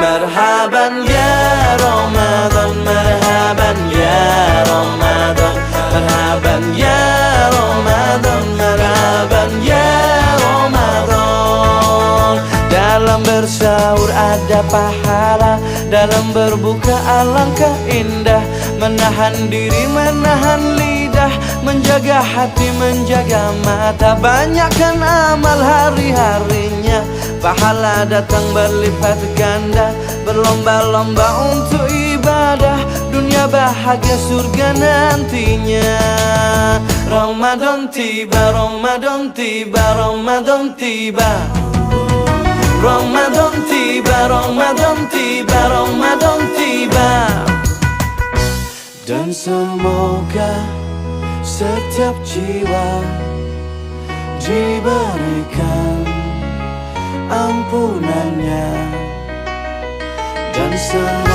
Marhaban ya Ramadan, marhaban ya Ramadan, marhaban ya Ramadan, marhaban ya Ramadan. Dalam bersahur ada pahala, dalam berbuka alangkah indah. Menahan diri, menahan lidah, menjaga hati, menjaga mata. Banyakkan amal hari-harinya, pahala datang berlipat ganda. Berlomba-lomba untuk ibadah, dunia bahagia surga nantinya. Ramadan tiba, Ramadan tiba, Ramadan tiba. Ramadan tiba, Ramadan tiba, Ramadan tiba. Dan semoga setiap jiwa diberikan ampunannya, dan semoga